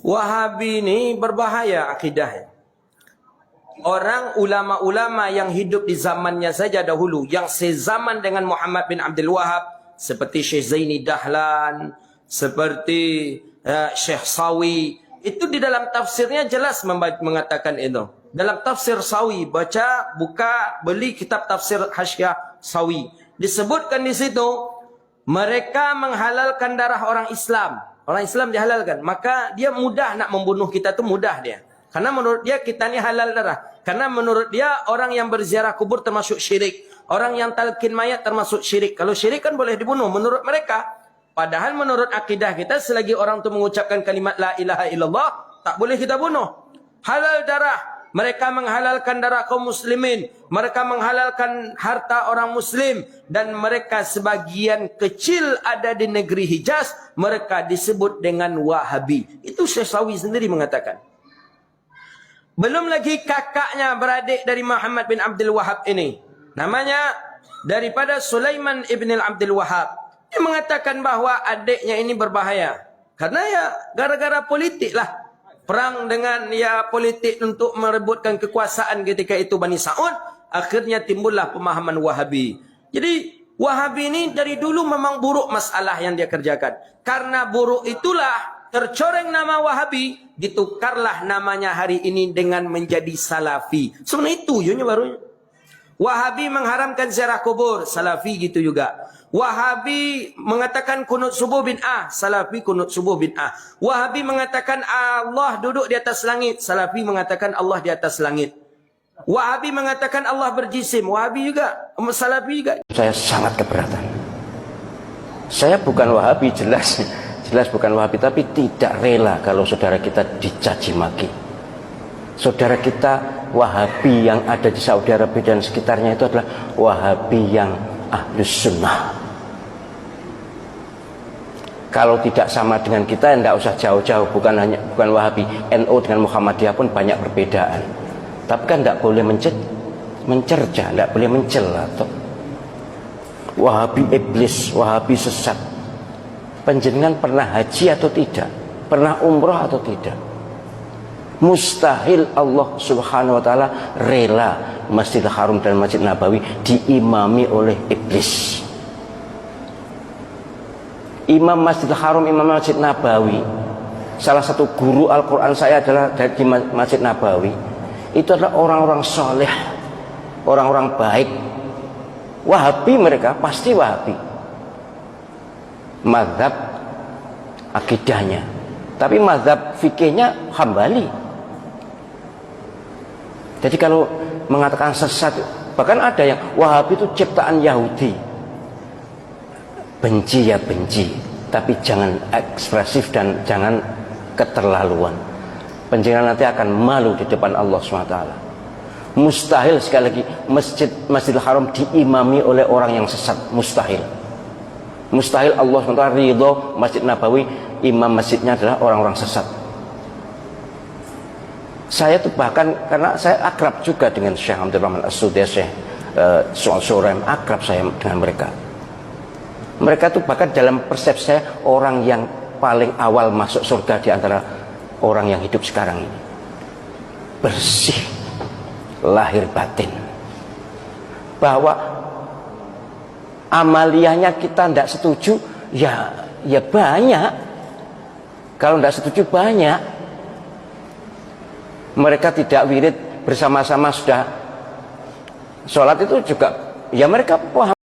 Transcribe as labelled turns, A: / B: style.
A: Wahabi ini berbahaya akidahnya. Orang ulama-ulama yang hidup di zamannya saja dahulu, yang sezaman dengan Muhammad bin Abdul Wahab, seperti Syekh Zaini Dahlan, seperti Syekh Sawi, itu di dalam tafsirnya jelas mengatakan itu. Dalam tafsir Sawi, buka, beli kitab tafsir Hasyiah Sawi, disebutkan di situ mereka menghalalkan darah orang Islam. Orang Islam dihalalkan, maka dia mudah nak membunuh kita, tu mudah dia. Karena menurut dia kita ni halal darah. Karena menurut dia orang yang berziarah kubur termasuk syirik. Orang yang talqin mayat termasuk syirik. Kalau syirik kan boleh dibunuh menurut mereka. Padahal menurut akidah kita, selagi orang tu mengucapkan kalimat la ilaha illallah, tak boleh kita bunuh. Halal darah. Mereka menghalalkan darah kaum muslimin. Mereka menghalalkan harta orang muslim. Dan mereka sebagian kecil ada di negeri Hijaz. Mereka disebut dengan Wahabi. Itu Syekh Sawi sendiri mengatakan. Belum lagi kakaknya beradik dari Muhammad bin Abdul Wahab ini. Namanya daripada Sulaiman ibn Abdul Wahab. Dia mengatakan bahawa adiknya ini berbahaya. Karena ya gara-gara politik lah. Perang dengan ya politik untuk merebutkan kekuasaan ketika itu Bani Sa'ud. Akhirnya timbullah pemahaman Wahabi. Jadi Wahabi ini dari dulu memang buruk masalah yang dia kerjakan. Karena buruk itulah tercoreng nama Wahabi. Ditukarlah namanya hari ini dengan menjadi Salafi. Sebenarnya itu ianya barunya. Wahabi mengharamkan ziarah kubur. Salafi gitu juga. Wahabi mengatakan kunut subuh bid'ah. Salafi kunut subuh bid'ah. Wahabi mengatakan Allah duduk di atas langit. Salafi mengatakan Allah di atas langit. Wahabi mengatakan Allah berjisim. Wahabi juga. Salafi juga.
B: Saya sangat keberatan. Saya bukan Wahabi, jelas bukan Wahabi, tapi tidak rela kalau saudara kita dicaci maki. Saudara kita Wahabi yang ada di Saudi Arabia dan sekitarnya itu adalah Wahabi yang Ahlus Sunnah. Kalau tidak sama dengan kita, tidak usah jauh-jauh. Bukan Wahabi, NU dengan Muhammadiyah pun banyak perbedaan. Tapi kan tidak boleh mencerca, tidak boleh mencela. Wahabi iblis, Wahabi sesat. Panjenengan pernah haji atau tidak? Pernah umroh atau tidak? Mustahil Allah subhanahu wa ta'ala rela Masjidil Haram dan Masjid Nabawi diimami oleh iblis. Imam Masjidil Haram, Imam Masjid Nabawi, salah satu guru Al-Quran saya adalah dari Masjid Nabawi. Itu adalah orang-orang soleh, orang-orang baik. Wahabi mereka, pasti Wahabi mazhab akidahnya, tapi mazhab fikihnya Hambali. Jadi kalau mengatakan sesat, bahkan ada yang Wahabi itu ciptaan Yahudi. Benci ya benci, tapi jangan ekspresif dan jangan keterlaluan. Panjenengan nanti akan malu di depan Allah SWT. Mustahil, sekali lagi, Masjidil Haram diimami oleh orang yang sesat. Mustahil. Mustahil Allah SWT ridho Masjid Nabawi imam masjidnya adalah orang-orang sesat. Saya tuh bahkan, karena saya akrab juga dengan Syekh Abdul Rahman As-Sudais, Syekh Soal-Sorem, akrab saya dengan mereka. Mereka tuh bahkan dalam persepsi saya orang yang paling awal masuk surga di antara orang yang hidup sekarang ini. Bersih lahir batin. Bahwa amaliyahnya kita tidak setuju, ya banyak. Kalau tidak setuju banyak. Mereka tidak wirid bersama-sama sudah sholat itu juga, ya mereka paham.